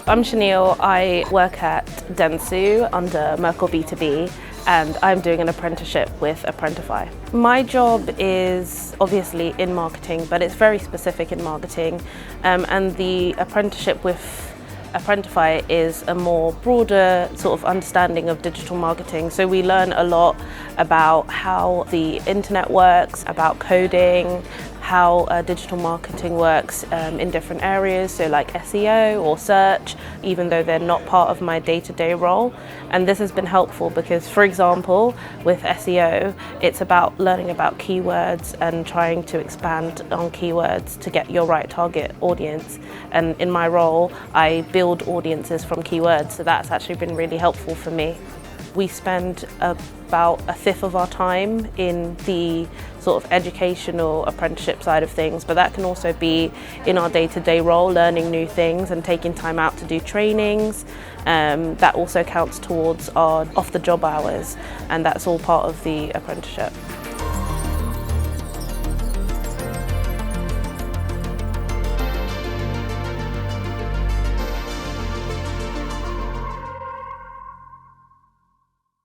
I'm Sheneil. I work at Dentsu under Merkle B2B, and I'm doing an apprenticeship with Apprentice. My job is obviously in marketing, but it's very specific in marketing, and the apprenticeship with Apprentice is a more broader sort of understanding of digital marketing. So we learn a lot about how the internet works, about coding, how digital marketing works in different areas, so like SEO or search, even though they're not part of my day-to-day role. And this has been helpful because, for example, with SEO, it's about learning about keywords and trying to expand on keywords to get your right target audience. And in my role, I build audiences from keywords, so that's actually been really helpful for me. We spend about a fifth of our time in the sort of educational apprenticeship side of things, but that can also be in our day-to-day role, learning new things and taking time out to do trainings. That also counts towards our off-the-job hours, and that's all part of the apprenticeship.